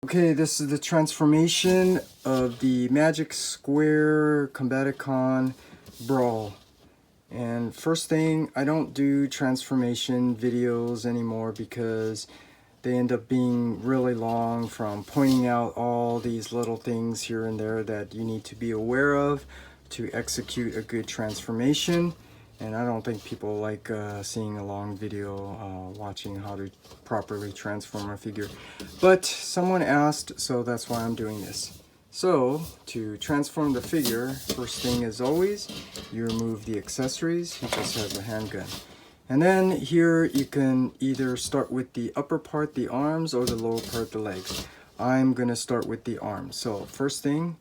Okay, this is the transformation of the Magic Square Combaticon Brawl. And first thing, I don't do transformation videos anymore because they end up being really long, from pointing out all these little things here and there that you need to be aware of to execute a good transformation. And I don't think people like seeing a long video watching how to properly transform a figure. But someone asked, so that's why I'm doing this. So, to transform the figure, first thing as always, you remove the accessories. He just has a handgun. And then here you can either start with the upper part, the arms, or the lower part, the legs. I'm going to start with the arms. So first thing,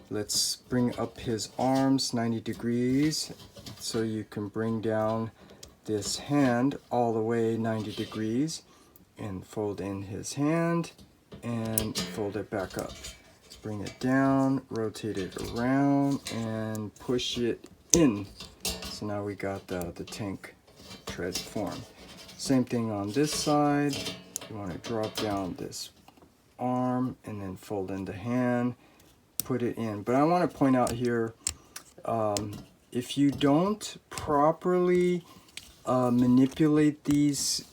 let's bring up his arms 90 degrees. So you can bring down this hand all the way 90 degrees and fold in his hand and fold it back up. Bring it down, rotate it around, and push it in. So now we got the tank tread form. Same thing on this side. You want to drop down this arm and then fold in the hand, put it in. But I want to point out here, if you don't properly manipulate these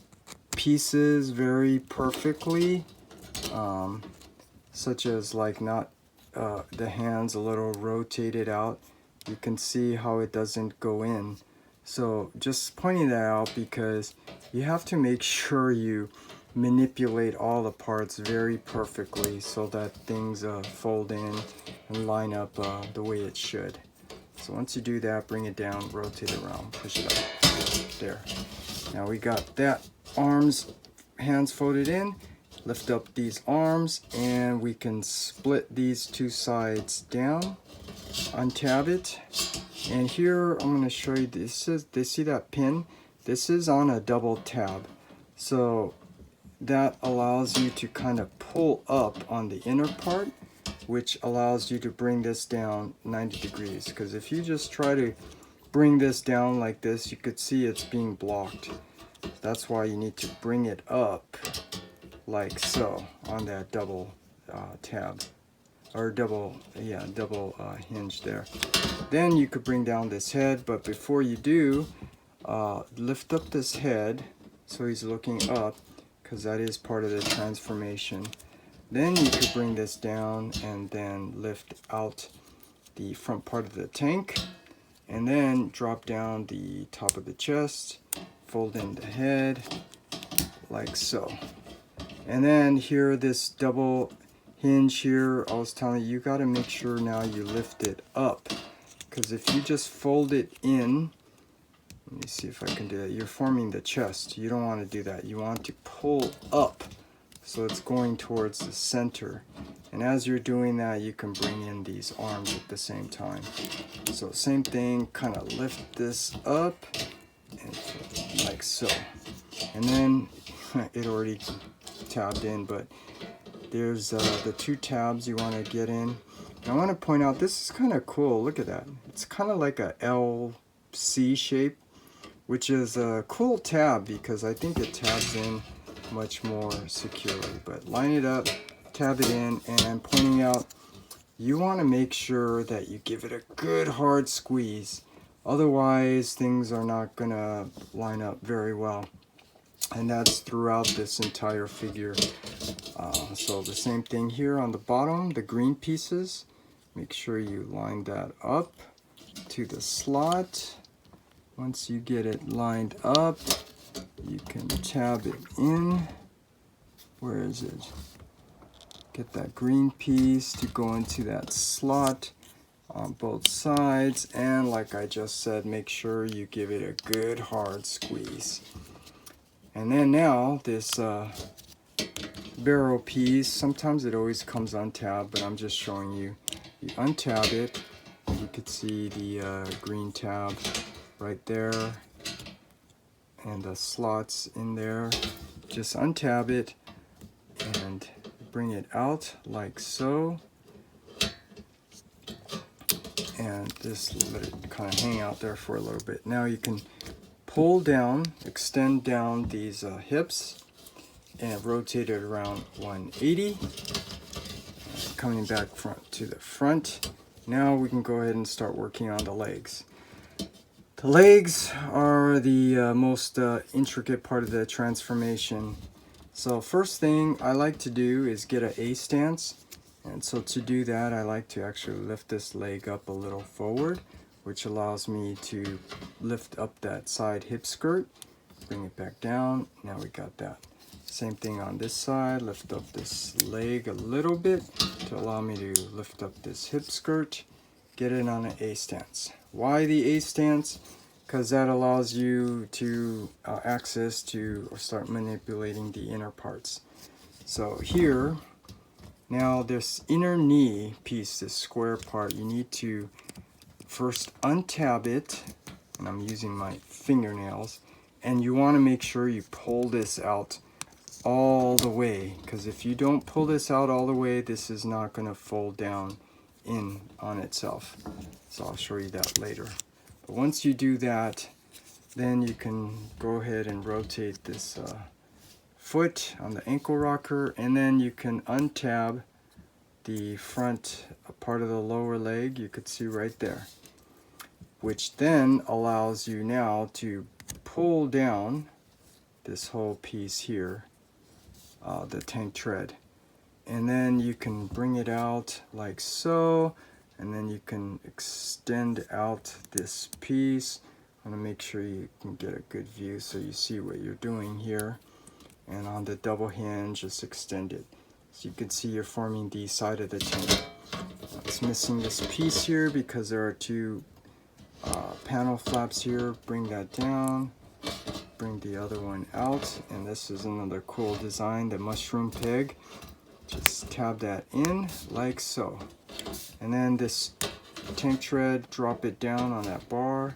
pieces very perfectly, such as like not the hands a little rotated out, you can see how it doesn't go in. So just pointing that out because you have to make sure you manipulate all the parts very perfectly so that things fold in and line up the way it should. So once you do that, bring it down, rotate it around, push it up. There. Now we got that hands folded in. Lift up these arms and we can split these two sides down, untab it. And here I'm going to show you, see that pin? This is on a double tab. So that allows you to kind of pull up on the inner part, which allows you to bring this down 90 degrees. Because if you just try to bring this down like this, you could see it's being blocked. That's why you need to bring it up like so on that double tab, or double hinge there. Then you could bring down this head, but before you do, lift up this head so he's looking up, because that is part of the transformation. Then you could bring this down and then lift out the front part of the tank, and then drop down the top of the chest, fold in the head like so. And then here, this double hinge here, I was telling you, you got to make sure now you lift it up, because if you just fold it in, let me see if I can do that, you're forming the chest. You don't want to do that. You want to pull up so it's going towards the center. And as you're doing that, you can bring in these arms at the same time. So same thing, kind of lift this up and like so. And then it already tabbed in, but there's the two tabs you want to get in. And I want to point out, this is kind of cool. Look at that. It's kind of like a LC shape, which is a cool tab because I think it tabs in much more securely. But line it up, tab it in, and pointing out, you want to make sure that you give it a good hard squeeze. Otherwise, things are not going to line up very well. And that's throughout this entire figure. So the same thing here on the bottom, the green pieces. Make sure you line that up to the slot. Once you get it lined up, you can tab it in. Where is it? Get that green piece to go into that slot on both sides. And like I just said, make sure you give it a good hard squeeze. And then now this barrel piece, sometimes it always comes untabbed, but I'm just showing you. You untab it, you could see the green tab right there and the slots in there. Just untab it and bring it out like so, and just let it kind of hang out there for a little bit. Now you can pull down, extend down these hips, and rotate it around 180. Coming back to the front. Now we can go ahead and start working on the legs. The legs are the most intricate part of the transformation. So first thing I like to do is get an A stance. And so to do that, I like to actually lift this leg up a little forward, which allows me to lift up that side hip skirt, bring it back down. Now we got that. Same thing on this side, lift up this leg a little bit to allow me to lift up this hip skirt, get it on an A stance. Why the A stance? Because that allows you to access to or start manipulating the inner parts. So here, now this inner knee piece, this square part, you need to first untab it, and I'm using my fingernails, and you want to make sure you pull this out all the way, because if you don't pull this out all the way, this is not going to fold down in on itself. So I'll show you that later. But once you do that, then you can go ahead and rotate this foot on the ankle rocker, and then you can untab the front part of the lower leg. You could see right there, which then allows you now to pull down this whole piece here, the tank tread, and then you can bring it out like so, and then you can extend out this piece. I'm going to make sure you can get a good view so you see what you're doing here. And on the double hinge, just extend it. So you can see you're forming the side of the tank. It's missing this piece here because there are two panel flaps here. Bring that down. Bring the other one out. And this is another cool design, the mushroom peg. Just tab that in like so. And then this tank tread, drop it down on that bar.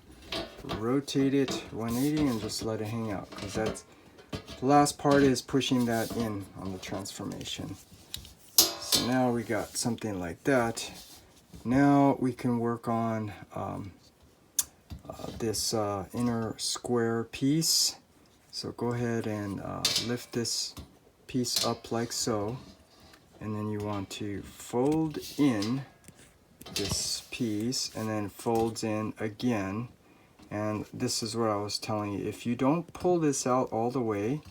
Rotate it 180 and just let it hang out, because that's the last part is pushing that in on the transformation. So now we got something like that. Now we can work on this inner square piece. So go ahead and lift this piece up like so, and then you want to fold in this piece and then folds in again. And this is what I was telling you. If you don't pull this out all the way,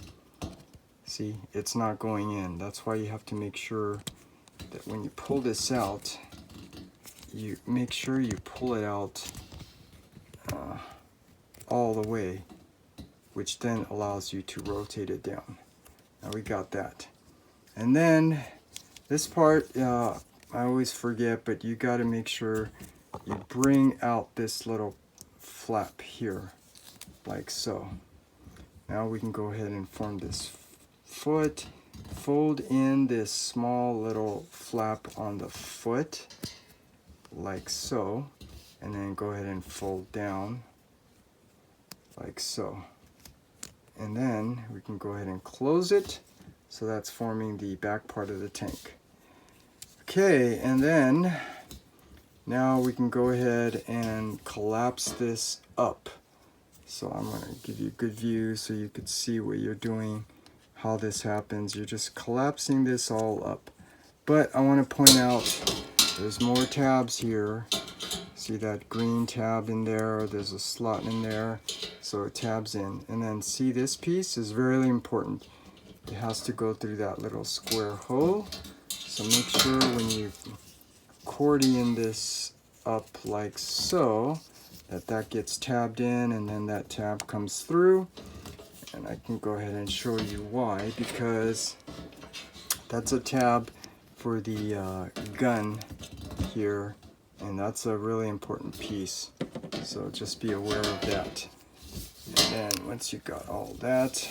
see, it's not going in. That's why you have to make sure that when you pull this out, you make sure you pull it out all the way, which then allows you to rotate it down. Now we got that. And then this part, I always forget, but you got to make sure you bring out this little flap here like so. Now we can go ahead and form this foot, fold in this small little flap on the foot like so, and then go ahead and fold down like so, and then we can go ahead and close it. So that's forming the back part of the tank. Okay, and then now we can go ahead and collapse this up. So I'm going to give you a good view so you could see what you're doing, how this happens. You're just collapsing this all up. But I want to point out there's more tabs here. See that green tab in there? There's a slot in there, so it tabs in. And then see, this piece is very important. It has to go through that little square hole. So make sure when you accordion this up like so, that gets tabbed in, and then that tab comes through. And I can go ahead and show you why, because that's a tab for the gun here, and that's a really important piece. So just be aware of that. And then once you got all that,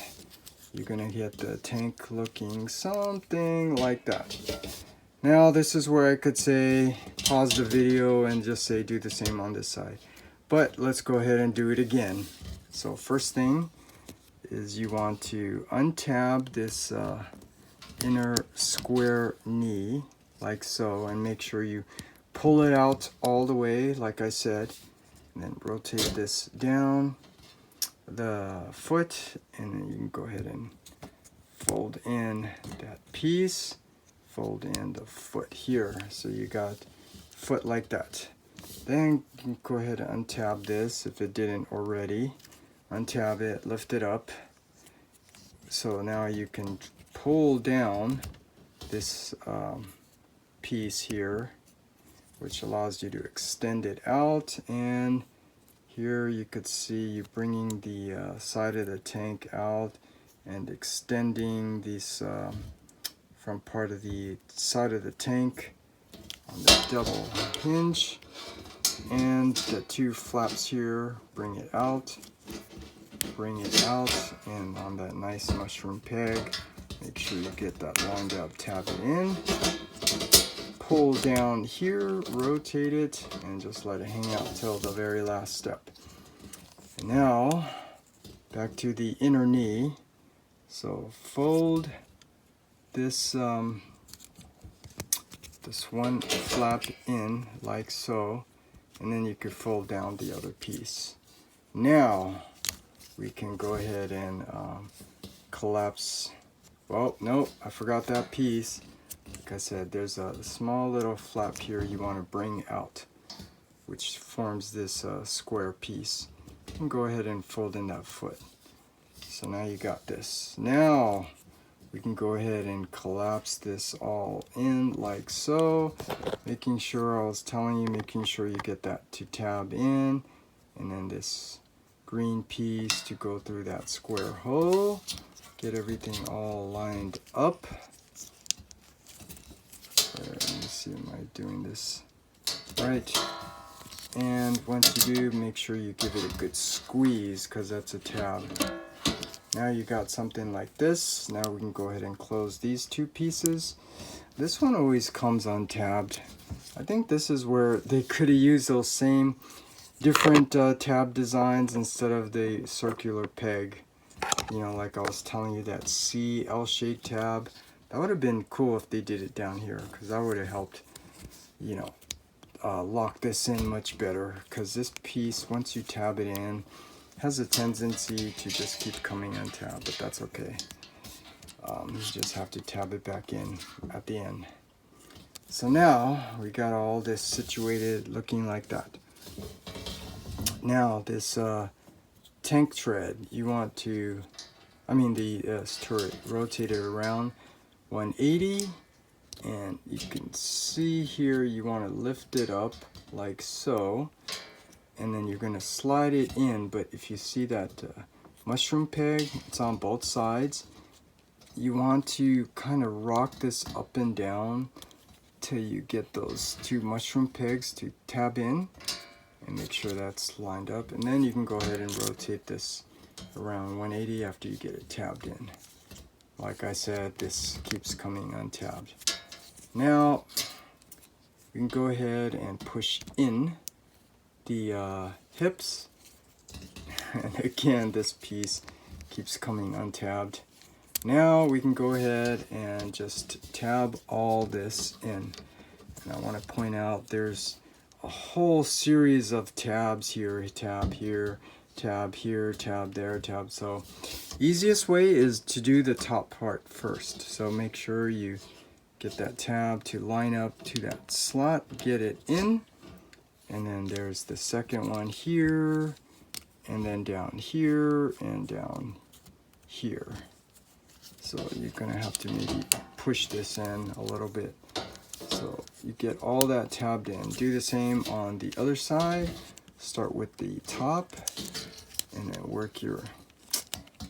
you're gonna get the tank looking something like that. Now this is where I could say pause the video and just say do the same on this side. But let's go ahead and do it again. So first thing is you want to untab this inner square knee like so, and make sure you pull it out all the way like I said, and then rotate this down the foot, and then you can go ahead and fold in that piece, fold in the foot here. So you got foot like that. Then you can go ahead and untab this if it didn't already. Untab it, lift it up. So now you can pull down this piece here, which allows you to extend it out. And here you could see you bringing the side of the tank out and extending these from part of the side of the tank on the double hinge. And the two flaps here, bring it out, and on that nice mushroom peg, make sure you get that lined up, tap it in, pull down here, rotate it, and just let it hang out till the very last step. And now, back to the inner knee. So fold this, this one flap in like so, and then you could fold down the other piece. Now, we can go ahead and collapse. Well, no, I forgot that piece. Like I said, there's a small little flap here you want to bring out, which forms this square piece. You can go ahead and fold in that foot. So now you got this. Now we can go ahead and collapse this all in like so, making sure, I was telling you, making sure you get that to tab in, and then this green piece to go through that square hole. Get everything all lined up. Let me see, am I doing this right? And once you do, make sure you give it a good squeeze, because that's a tab. Now you got something like this. Now we can go ahead and close these two pieces. This one always comes untabbed. I think this is where they could have used those same different tab designs instead of the circular peg. You know, like I was telling you, that C L-shaped tab. That would have been cool if they did it down here, because that would have helped, you know, lock this in much better. Because this piece, once you tab it in, has a tendency to just keep coming untabbed, but that's okay. You just have to tab it back in at the end. So now we got all this situated looking like that. Now this tank tread, you want to, the turret, rotate it around 180, and you can see here you want to lift it up like so, and then you're going to slide it in. But if you see that mushroom peg, it's on both sides. You want to kind of rock this up and down till you get those two mushroom pegs to tab in, and make sure that's lined up. And then you can go ahead and rotate this around 180 after you get it tabbed in. Like I said, this keeps coming untabbed. Now we can go ahead and push in the hips, and again this piece keeps coming untabbed. Now we can go ahead and just tab all this in. And I want to point out there's a whole series of tabs here. Tab here, tab here, tab there, tab. So easiest way is to do the top part first. So make sure you get that tab to line up to that slot, get it in, and then there's the second one here, and then down here, and down here. So you're gonna have to maybe push this in a little bit. So you get all that tabbed in. Do the same on the other side. Start with the top, and then work your,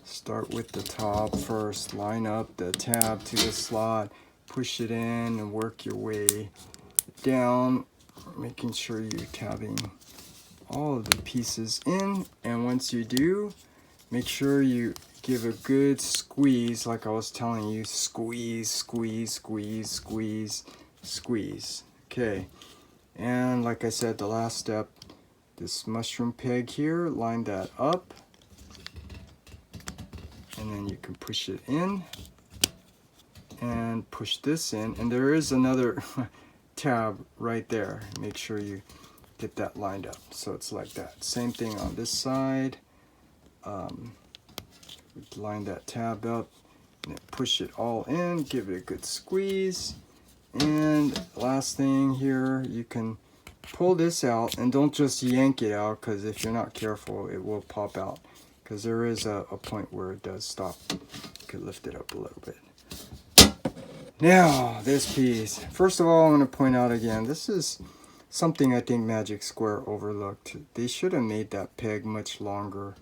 start with the top first, line up the tab to the slot, push it in, and work your way down, making sure you're tabbing all of the pieces in. And once you do, make sure you give a good squeeze, like I was telling you. Squeeze, squeeze, squeeze, squeeze, squeeze. Okay, and like I said, the last step, this mushroom peg here, line that up, and then you can push it in and push this in, and there is another tab right there. Make sure you get that lined up so it's like that. Same thing on this side. Line that tab up, And push it all in, give it a good squeeze. And last thing here, you can pull this out, and don't just yank it out, because if you're not careful it will pop out, because there is a point where it does stop. You could lift it up a little bit. Now this piece, first of all, I'm going to point out again, this is something I think Magic Square overlooked. They should have made that peg much longer,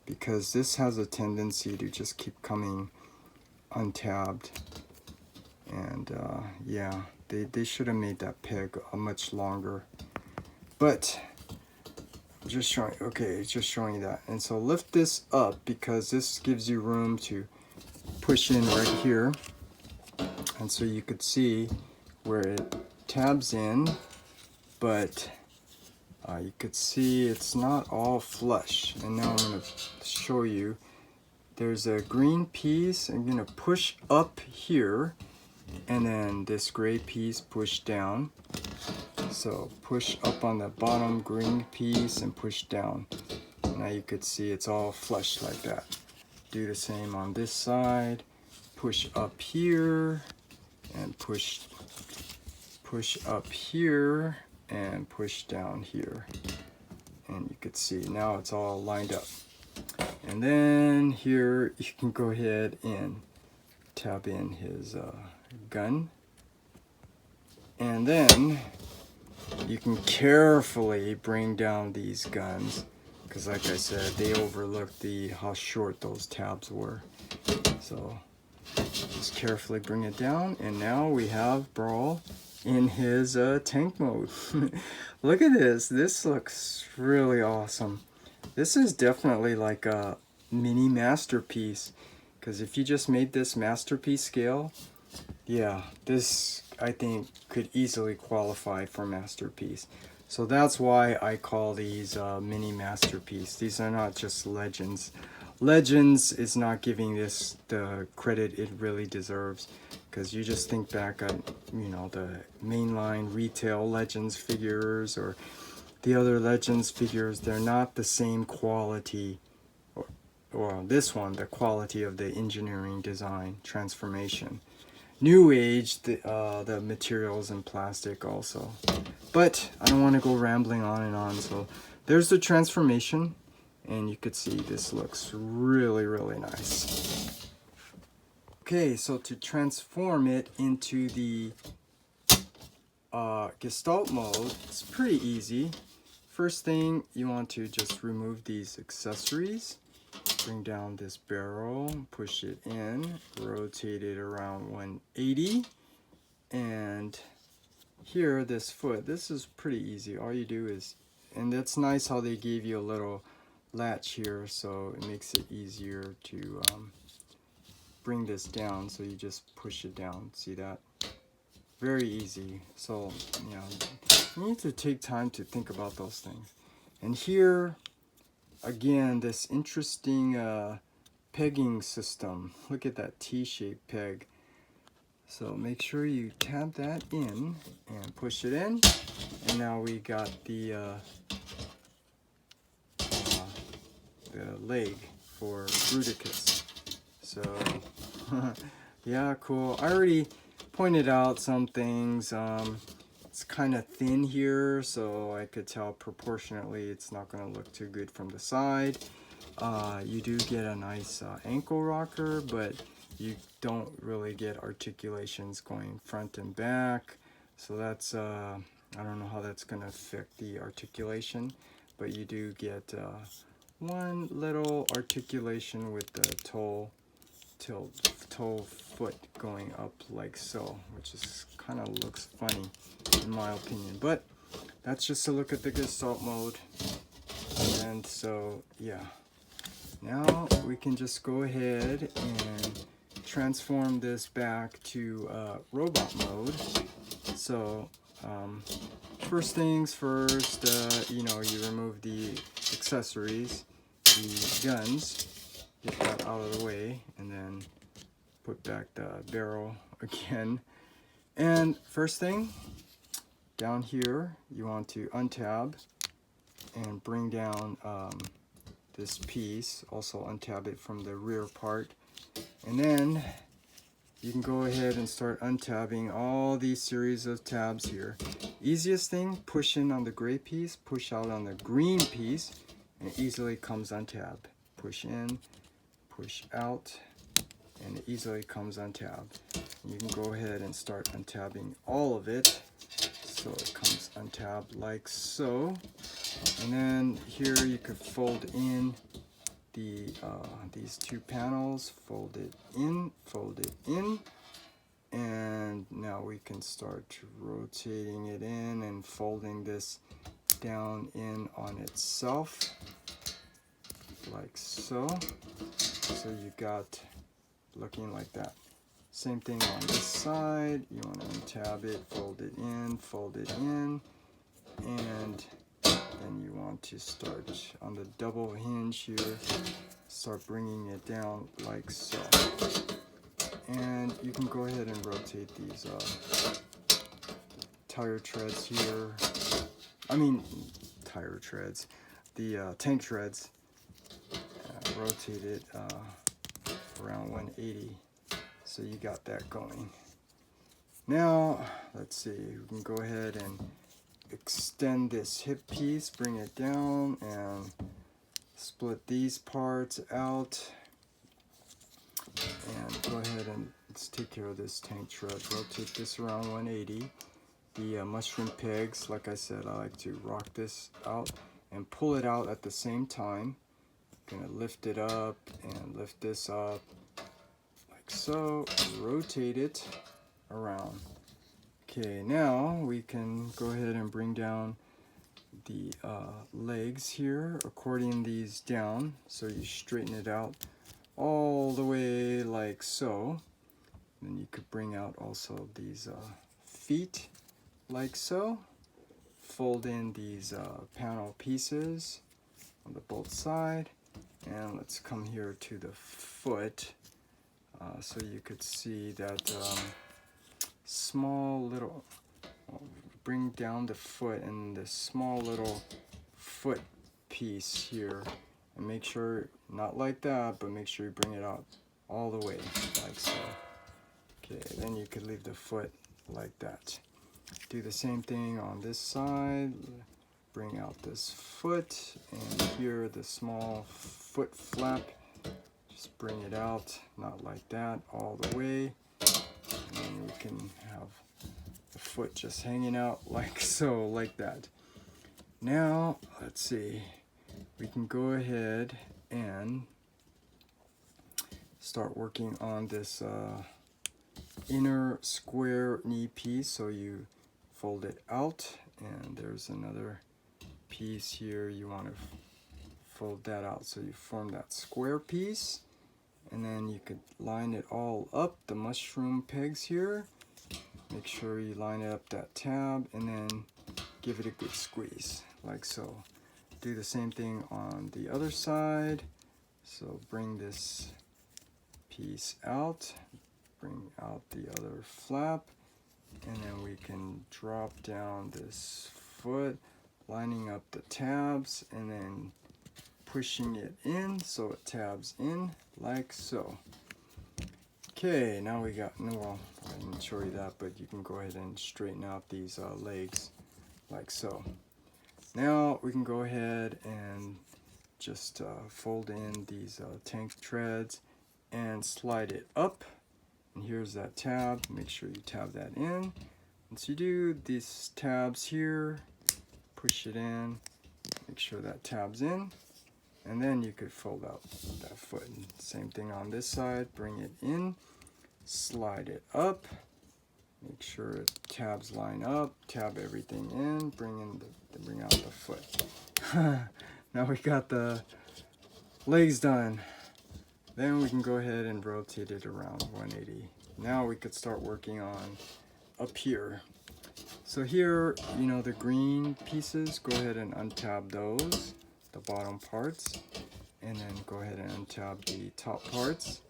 because this has a tendency to just keep coming untabbed. And yeah, they should have made that peg much longer. But just showing, okay, just showing you that. And so lift this up, because this gives you room to push in right here. And so you could see where it tabs in, but you could see it's not all flush. And now I'm going to show you. There's a green piece. I'm going to push up here, and then this gray piece push down. So push up on the bottom green piece and push down. Now you could see it's all flush like that. Do the same on this side. Push up here and push up here and push down here. And you could see now it's all lined up. And then here you can go ahead and tab in his gun. And then you can carefully bring down these guns, because like I said, they overlooked how short those tabs were. So just carefully bring it down, and now we have Brawl in his tank mode. Look at this. This looks really awesome. This is definitely like a mini masterpiece, because if you just made this masterpiece scale, yeah, this I think could easily qualify for masterpiece. So that's why I call these mini masterpiece. These are not just legends. Legends is not giving this the credit it really deserves, because you just think back at, you know, the mainline retail Legends figures or the other Legends figures. They're not the same quality, or this one, the quality of the engineering design transformation. New Age, the materials and plastic also. But I don't want to go rambling on and on. So there's the transformation, and you could see this looks really, really nice. Okay, so to transform it into the Gestalt mode, it's pretty easy. First thing, you want to just remove these accessories. Bring down this barrel, push it in, rotate it around 180, and here this foot, this is pretty easy. All you do is, and that's nice how they gave you a little latch here, so it makes it easier to bring this down. So you just push it down, see that? Very easy. So, you know, you need to take time to think about those things. And here again, this interesting pegging system. Look at that T-shaped peg. So make sure you tab that in and push it in. And now we got the leg for Bruticus. So yeah, cool. I already pointed out some things. It's kind of thin here, so I could tell proportionately it's not going to look too good from the side. You do get a nice ankle rocker, but you don't really get articulations going front and back. So that's, I don't know how that's going to affect the articulation, but you do get one little articulation with the toe foot going up like so, which is kind of looks funny in my opinion. But that's just a look at the Gestalt mode. And so yeah, now we can just go ahead and transform this back to robot mode. So first things first, you know, you remove the accessories, the guns, get that out of the way, and then put back the barrel again. And first thing, down here, you want to untab and bring down this piece. Also untab it from the rear part. And then you can go ahead and start untabbing all these series of tabs here. Easiest thing, push in on the gray piece, push out on the green piece, and it easily comes untabbed. Push in, push out, and it easily comes untabbed. You can go ahead and start untabbing all of it so it comes untabbed like so. And then here you could fold in these two panels, fold it in, and now we can start rotating it in and folding this down in on itself like so. So you got looking like that. Same thing on this side. You want to untab it, fold it in, and then you want to start on the double hinge here, start bringing it down like so. And you can go ahead and rotate these tire treads here. The tank treads. Rotate it around 180. So you got that going. Now, let's see, we can go ahead and extend this hip piece, bring it down, and split these parts out. And go ahead and let's take care of this tank tread. Rotate this around 180. The mushroom pegs, like I said, I like to rock this out and pull it out at the same time. Gonna lift it up and lift this up like so, rotate it around. Okay, now we can go ahead and bring down the legs here, accordion these down so you straighten it out all the way like so. Then you could bring out also these feet like so. Fold in these panel pieces on the both side. And let's come here to the foot so you could see that small little, bring down the foot and this small little foot piece here. And make sure, not like that, but make sure you bring it out all the way like so. Okay, then you could leave the foot like that. Do the same thing on this side. Bring out this foot, and here the small foot flap, just bring it out, not like that, all the way, and then we can have the foot just hanging out like so, like that. Now, let's see, we can go ahead and start working on this inner square knee piece. So you fold it out, and there's another piece here. You want to fold that out so you form that square piece, and then you could line it all up, the mushroom pegs here. Make sure you line it up that tab, and then give it a good squeeze like so. Do the same thing on the other side. So bring this piece out, bring out the other flap, and then we can drop down this foot, lining up the tabs, and then pushing it in so it tabs in like so. Okay, now we got, well, I didn't show you that, but you can go ahead and straighten out these legs like so. Now we can go ahead and just fold in these tank treads and slide it up. And here's that tab. Make sure you tab that in. Once you do these tabs here, push it in, make sure that tabs in, and then you could fold out that foot. Same thing on this side, bring it in, slide it up, make sure it tabs line up, tab everything in, bring out the foot. Now we got the legs done. Then we can go ahead and rotate it around 180. Now we could start working on up here. So here, you know, the green pieces, go ahead and untab those, the bottom parts, and then go ahead and untab the top parts.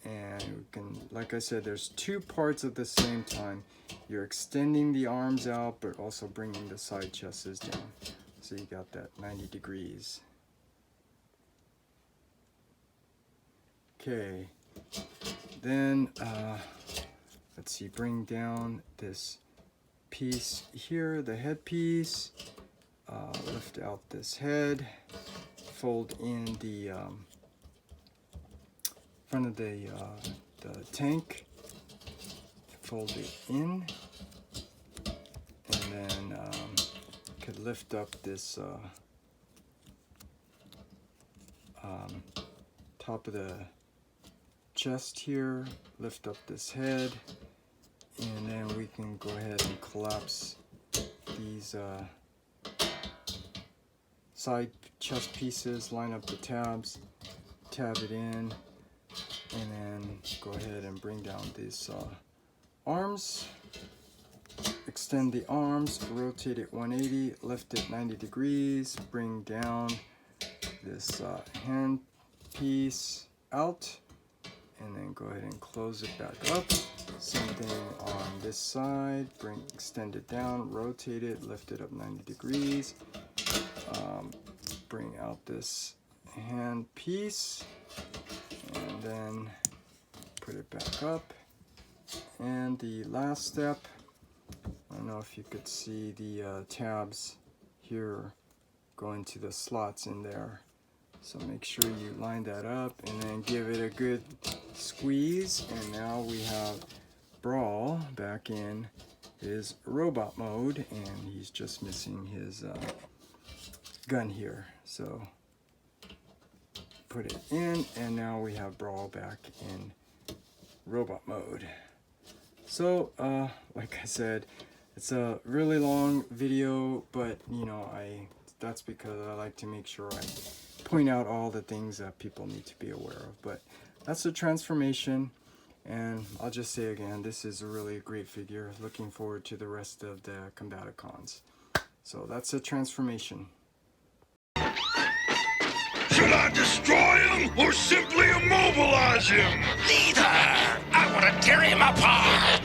And we can, like I said, there's two parts at the same time. You're extending the arms out, but also bringing the side chests down. So you got that 90 degrees. Okay, then let's see, bring down this piece here, the headpiece, lift out this head, fold in the front of the tank, fold it in, and then could lift up this top of the chest here, lift up this head, and then we can go ahead and collapse these side chest pieces, line up the tabs, tab it in, and then go ahead and bring down these arms, extend the arms, rotate it 180, lift it 90 degrees, bring down this hand piece out, and then go ahead and close it back up. Same thing on this side, extend it down, rotate it, lift it up 90 degrees, bring out this hand piece, and then put it back up. And the last step, I don't know if you could see the tabs here going to the slots in there. So make sure you line that up and then give it a good squeeze. And now we have Brawl back in his robot mode, and he's just missing his gun here. So put it in, and now we have Brawl back in robot mode. So like I said, it's a really long video, but you know, that's because I like to make sure I point out all the things that people need to be aware of. But that's the transformation, and I'll just say again, this is a really great figure. Looking forward to the rest of the Combaticons. So that's a transformation. Should I destroy him or simply immobilize him? Neither! I want to tear him apart!